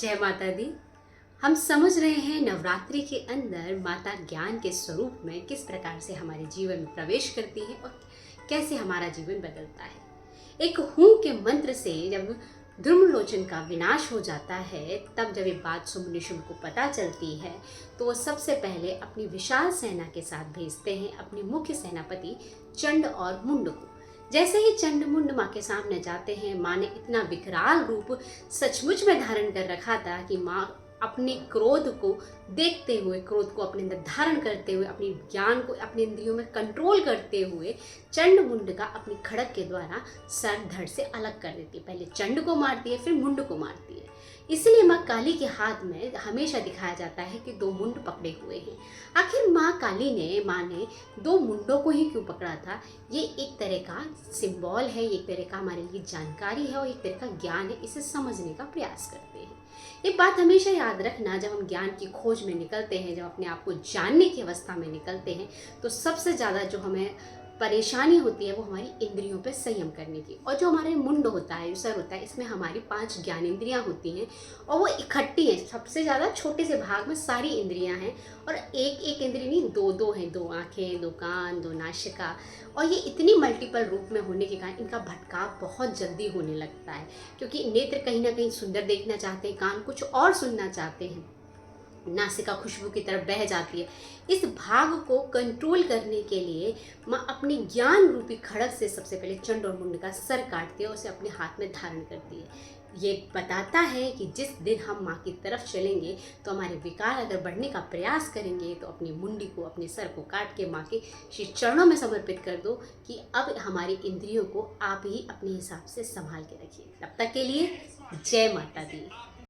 जय माता दी। हम समझ रहे हैं नवरात्रि के अंदर माता ज्ञान के स्वरूप में किस प्रकार से हमारे जीवन में प्रवेश करती है और कैसे हमारा जीवन बदलता है। एक हूँ के मंत्र से जब धर्मलोचन का विनाश हो जाता है, तब जब ये बात सुमुनि शुंभ को पता चलती है तो वो सबसे पहले अपनी विशाल सेना के साथ भेजते हैं अपने मुख्य सेनापति चंड और मुंड को। जैसे ही चंड मुंड माँ के सामने जाते हैं, माँ ने इतना विकराल रूप सचमुच में धारण कर रखा था कि माँ अपने क्रोध को देखते हुए, क्रोध को अपने अंदर धारण करते हुए, अपनी ज्ञान को अपने इंद्रियों में कंट्रोल करते हुए चंड मुंड का अपनी खड़क के द्वारा सर धड़ से अलग कर देती है। पहले चंड को मारती है, फिर मुंड को मारती है। इसलिए माँ काली के हाथ में हमेशा दिखाया जाता है कि दो मुंड पकड़े हुए हैं। आखिर माँ काली ने, माँ ने दो मुंडों को ही क्यों पकड़ा था? ये एक तरह का सिंबल है, एक तरह का हमारे लिए जानकारी है और एक तरह का ज्ञान है। इसे समझने का प्रयास करते हैं। ये बात हमेशा याद रखना, जब हम ज्ञान की खोज में निकलते हैं, जब अपने आप को जानने की अवस्था में निकलते हैं, तो सबसे ज़्यादा जो हमें परेशानी होती है वो हमारी इंद्रियों पे संयम करने की। और जो हमारे मुंड होता है, जो सर होता है, इसमें हमारी 5 ज्ञानेंद्रियां होती हैं और वो इकट्ठी हैं। सबसे ज़्यादा छोटे से भाग में सारी इंद्रियां हैं और एक एक इंद्रिय नहीं, दो दो हैं, 2 आँखें, 2 कान, 2 नासिका। और ये इतनी मल्टीपल रूप में होने के कारण इनका भटकाव बहुत जल्दी होने लगता है, क्योंकि नेत्र कहीं ना कहीं सुंदर देखना चाहते हैं, कान कुछ और सुनना चाहते हैं, नासिका खुशबू की तरफ बह जाती है। इस भाग को कंट्रोल करने के लिए माँ अपनी ज्ञान रूपी खड़क से सबसे पहले चंड और मुंड का सर काटती है और उसे अपने हाथ में धारण करती है। ये बताता है कि जिस दिन हम माँ की तरफ चलेंगे तो हमारे विकार अगर बढ़ने का प्रयास करेंगे तो अपनी मुंडी को, अपने सर को काट के माँ के श्री चरणों में समर्पित कर दो कि अब हमारी इंद्रियों को आप ही अपने हिसाब से संभाल के रखिए। तब तक के लिए जय माता दी।